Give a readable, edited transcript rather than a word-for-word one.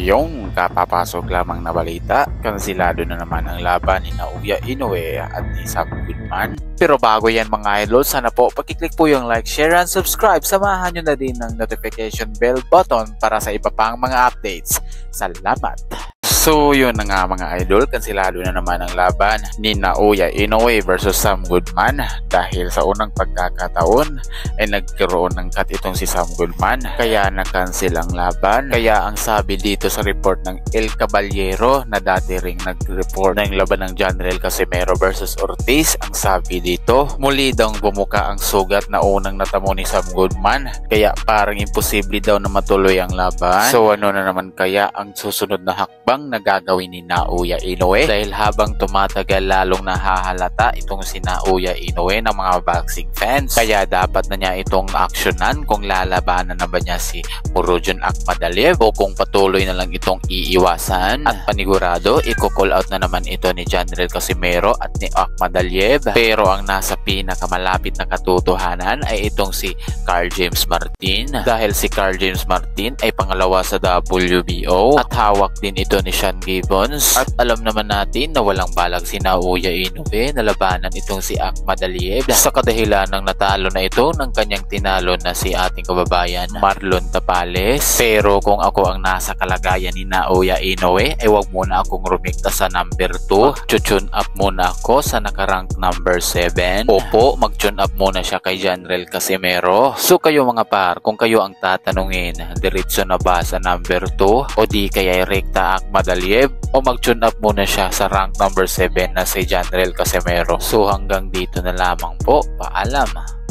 Yung kapapasok lamang na balita, kansilado na naman ang laban ni Naoya Inoue at ni Sam Goodman. Pero bago yan mga idol, sana po pakiclick po yung like, share, and subscribe. Samahan nyo na din ng notification bell button para sa iba pang mga updates. Salamat! So yun na nga mga idol, kansilado na naman ang laban ni Naoya Inoue versus Sam Goodman dahil sa unang pagkakataon ay nagkaroon ng cut itong si Sam Goodman kaya na-cancel ang laban. Kaya ang sabi dito sa report ng El Caballero na dati ring nag-report ng laban ng Janriel Casimero versus Ortiz, ang sabi dito muli daw bumuka ang sugat na unang natamo ni Sam Goodman kaya parang imposible daw na matuloy ang laban. So ano na naman kaya ang susunod na hakbang na gagawin ni Naoya Inoue dahil habang tumatagal lalong nahahalata itong si Naoya Inoue ng mga boxing fans kaya dapat na niya itong aksyonan kung lalabanan na ba niya si Murodjon Akhmadaliev o kung patuloy na lang itong iiwasan at panigurado i-call out na naman ito ni Janriel Casimero at ni Akhmadaliev. Pero ang nasa pinakamalapit na katotohanan ay itong si Carl James Martin dahil si Carl James Martin ay pangalawa sa WBO at hawak din ito ni Sean Gibbons at alam naman natin na walang balag si Naoya Inoue na labanan itong si Akhmadaliev sa kadahilan ng natalo na ito ng kanyang tinalo na si ating kababayan Marlon Tapales. Pero kung ako ang nasa kalagayan ni Naoya Inoue ay wag muna akong rumikta sa number 2, tune up muna ako sa nakarank number 7. Opo, mag-tune up muna siya kay Janriel Casimero. So kayo mga par, kung kayo ang tatanungin, diretso na ba sa number 2 o di kaya rekta Akhmadaliev o mag-tune up muna siya sa rank number 7 na si Janriel Casimero? So hanggang dito na lamang po, paalam.